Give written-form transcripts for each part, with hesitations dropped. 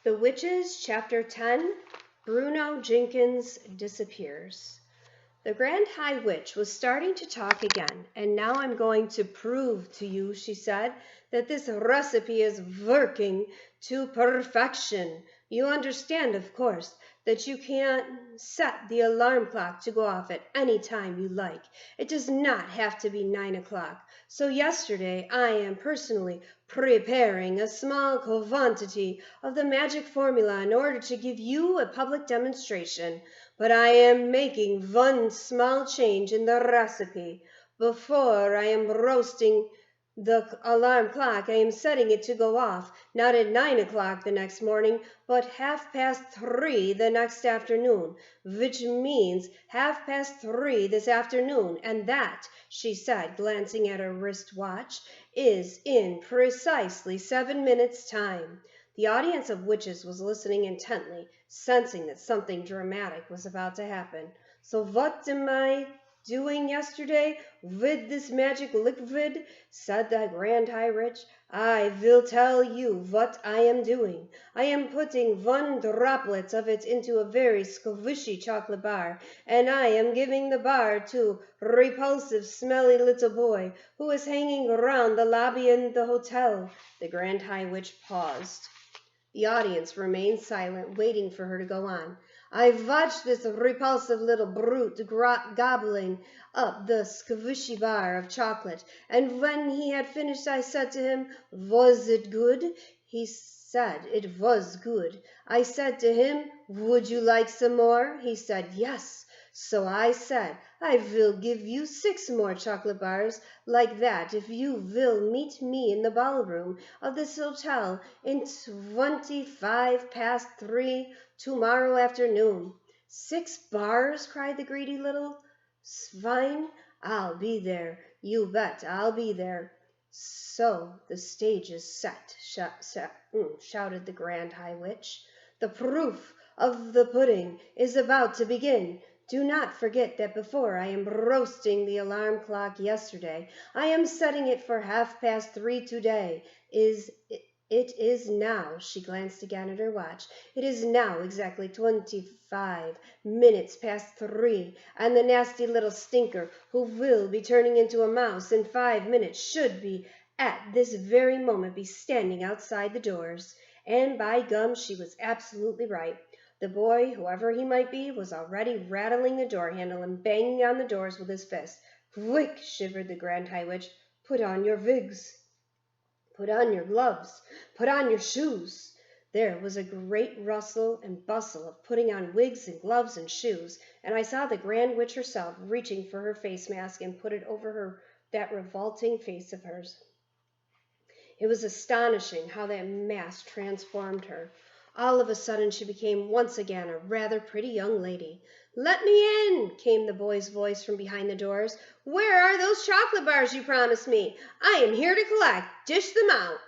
The Witches, Chapter 10, Bruno Jenkins Disappears. The Grand High Witch was starting to talk again, and now I'm going to prove to you, she said, that this recipe is working to perfection. You understand, of course, that you can't set the alarm clock to go off at any time you like. It does not have to be 9 o'clock. So yesterday I am personally preparing a small quantity of the magic formula in order to give you a public demonstration. But I am making one small change in the recipe. Before I am roasting the alarm clock, I am setting it to go off, not at 9 o'clock the next morning, but 3:30 the next afternoon, which means 3:30 this afternoon, and that, she said, glancing at her wrist watch, is in precisely 7 minutes' time. The audience of witches was listening intently, sensing that something dramatic was about to happen. So what am I doing yesterday with this magic liquid? Said the Grand High Witch. I will tell you what I am doing. I am putting 1 droplet of it into a very squishy chocolate bar, and I am giving the bar to a repulsive, smelly little boy who is hanging around the lobby in the hotel. The Grand High Witch paused. The audience remained silent, waiting for her to go on. I watched this repulsive little brute gobbling up the squishy bar of chocolate, and when he had finished, I said to him, "Was it good?" He said it was good. I said to him, "Would you like some more?" He said, "Yes." So I said, "I will give you 6 more chocolate bars like that if you will meet me in the ballroom of this hotel in 3:25 tomorrow afternoon." 6 bars, cried the greedy little swine. I'll be there. You bet I'll be there. So the stage is set, shouted the Grand High Witch. The proof of the pudding is about to begin. Do not forget that before I am roasting the alarm clock yesterday, I am setting it for 3:30 today. It is now, she glanced again at her watch, it is now exactly 25 minutes past 3, and the nasty little stinker who will be turning into a mouse in 5 minutes should be at this very moment be standing outside the doors. And by gum, she was absolutely right. The boy, whoever he might be, was already rattling the door handle and banging on the doors with his fist. "Quick!" shivered the Grand High Witch. "Put on your wigs. Put on your gloves. Put on your shoes." There was a great rustle and bustle of putting on wigs and gloves and shoes, and I saw the Grand Witch herself reaching for her face mask and put it over that revolting face of hers. It was astonishing how that mask transformed her. All of a sudden she became once again a rather pretty young lady. "Let me in," came the boy's voice from behind the doors. "Where are those chocolate bars you promised me? I am here to collect. Dish them out."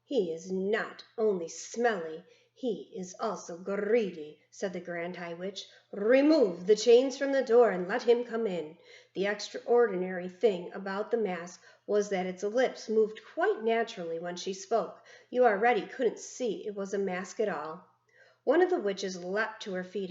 "He is not only smelly, he is also greedy," said the Grand High Witch. "Remove the chains from the door and let him come in." The extraordinary thing about the mask was that its lips moved quite naturally when she spoke. You already couldn't see it was a mask at all. One of the witches leapt to her feet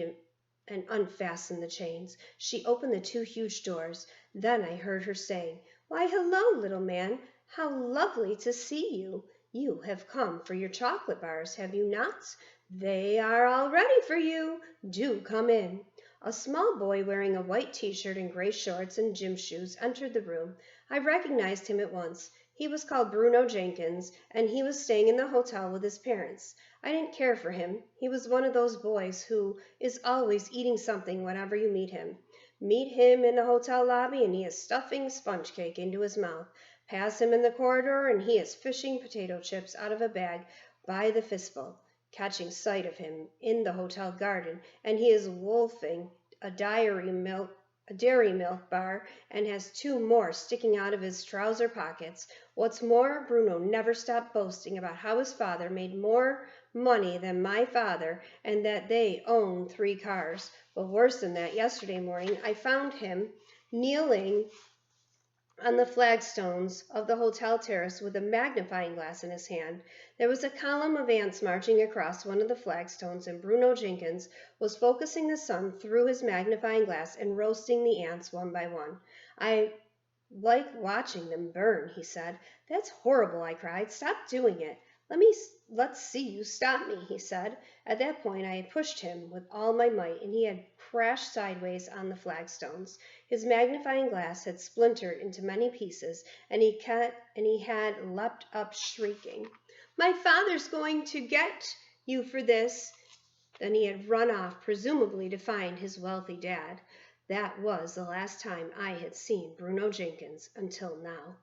and unfastened the chains. She opened the 2 huge doors. Then I heard her saying, "Why, hello, little man. How lovely to see you. You have come for your chocolate bars, have you not? They are all ready for you. Do come in." A small boy wearing a white t-shirt and gray shorts and gym shoes entered the room. I recognized him at once. He was called Bruno Jenkins, and he was staying in the hotel with his parents. I didn't care for him. He was one of those boys who is always eating something whenever you meet him. Meet him in the hotel lobby, and he is stuffing sponge cake into his mouth. Pass him in the corridor, and he is fishing potato chips out of a bag by the fistful. Catching sight of him in the hotel garden, and he is wolfing a dairy milk bar and has 2 more sticking out of his trouser pockets. What's more, Bruno never stopped boasting about how his father made more money than my father and that they own 3 cars. But worse than that, yesterday morning I found him kneeling On the flagstones of the hotel terrace, with a magnifying glass in his hand, there was a column of ants marching across one of the flagstones, and Bruno Jenkins was focusing the sun through his magnifying glass and roasting the ants one by one. "I like watching them burn," he said. "That's horrible," I cried. "Stop doing it." Let's see you stop me," he said. At that point I had pushed him with all my might, and he had crashed sideways on the flagstones. His magnifying glass had splintered into many pieces, and he had leapt up shrieking, "My father's going to get you for this." Then he had run off, presumably to find his wealthy dad. That was the last time I had seen Bruno Jenkins until now.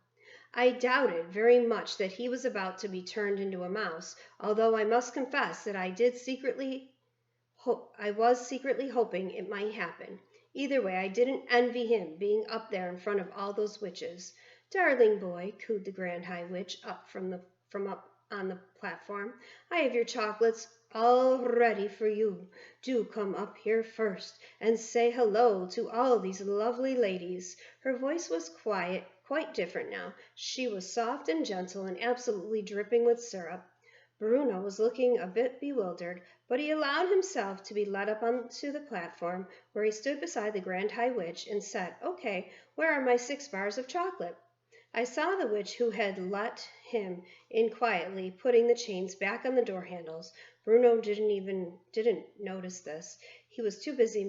I doubted very much that he was about to be turned into a mouse, although I must confess that I was secretly hoping it might happen. Either way, I didn't envy him being up there in front of all those witches. "Darling boy," cooed the Grand High Witch from up on the platform, "I have your chocolates all ready for you. Do come up here first and say hello to all these lovely ladies." Her voice was quite different now. She was soft and gentle and absolutely dripping with syrup. Bruno was looking a bit bewildered, but he allowed himself to be led up onto the platform, where he stood beside the Grand High Witch and said, "Okay, where are my 6 bars of chocolate?" I saw the witch, who had let him in quietly, putting the chains back on the door handles. Bruno didn't notice this. He was too busy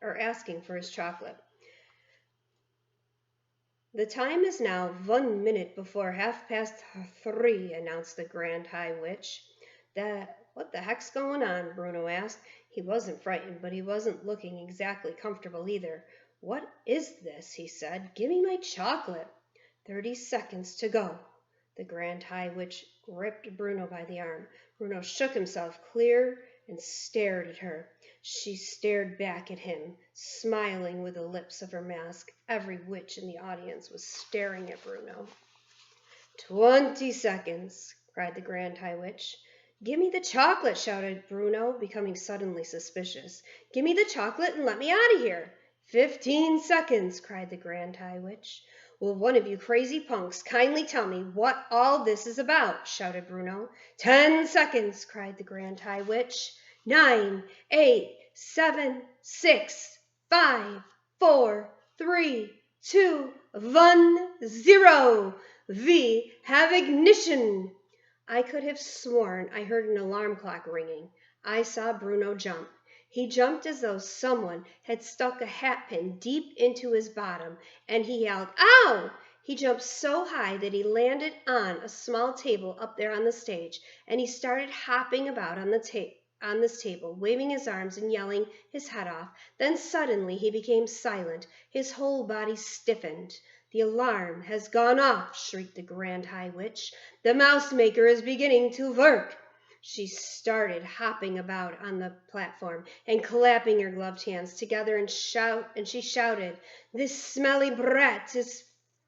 asking for his chocolate. "The time is now 1 minute before 3:30, announced the Grand High Witch. "What the heck's going on?" Bruno asked. He wasn't frightened, but he wasn't looking exactly comfortable either. "What is this?" he said. "Give me my chocolate." 30 seconds to go. The Grand High Witch gripped Bruno by the arm. Bruno shook himself clear and stared at her. She stared back at him, smiling with the lips of her mask. Every witch in the audience was staring at Bruno. 20 seconds, cried the Grand High Witch. "Give me the chocolate," shouted Bruno, becoming suddenly suspicious. "Give me the chocolate and let me out of here." 15 seconds, cried the Grand High Witch. "Will one of you crazy punks kindly tell me what all this is about?" shouted Bruno. 10 seconds, cried the Grand High Witch. 9, 8, 7, 6, 5, 4, 3, 2, 1, 0. We have ignition. I could have sworn I heard an alarm clock ringing. I saw Bruno jump. He jumped as though someone had stuck a hat pin deep into his bottom, and he yelled, "Ow!" He jumped so high that he landed on a small table up there on the stage, and he started hopping about on this table, waving his arms and yelling his head off. Then suddenly he became silent. His whole body stiffened. "The alarm has gone off," shrieked the Grand High Witch. "The mouse maker is beginning to work." She started hopping about on the platform and clapping her gloved hands together and she shouted, "This smelly brat, this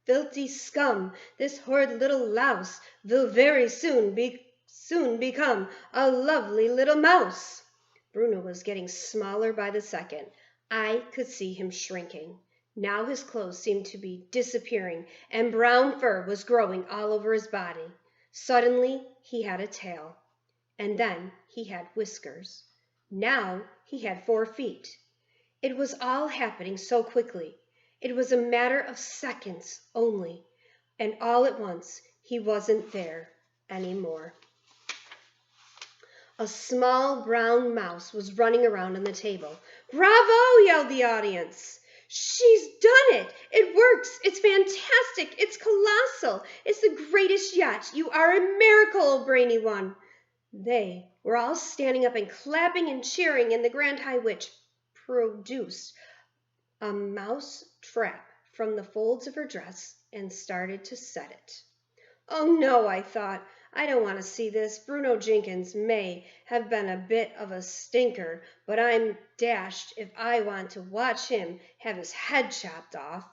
filthy scum, this horrid little louse will very soon become a lovely little mouse." Bruno was getting smaller by the second. I could see him shrinking. Now his clothes seemed to be disappearing, and brown fur was growing all over his body. Suddenly he had a tail, and then he had whiskers. Now he had 4 feet. It was all happening so quickly. It was a matter of seconds only, and all at once he wasn't there anymore. A small brown mouse was running around on the table. "Bravo!" yelled the audience. "She's done it! It works! It's fantastic! It's colossal! It's the greatest yet! You are a miracle, brainy one!" They were all standing up and clapping and cheering, and the Grand High Witch produced a mouse trap from the folds of her dress and started to set it. "Oh no," I thought. "I don't want to see this. Bruno Jenkins may have been a bit of a stinker, but I'm dashed if I want to watch him have his head chopped off."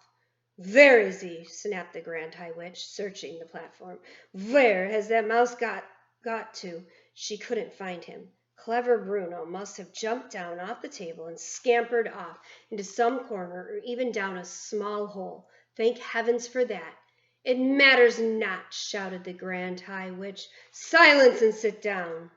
"Where is he?" snapped the Grand High Witch, searching the platform. "Where has that mouse got to?" She couldn't find him. Clever Bruno must have jumped down off the table and scampered off into some corner or even down a small hole. Thank heavens for that. It matters not, shouted the grand high witch. Silence and sit down.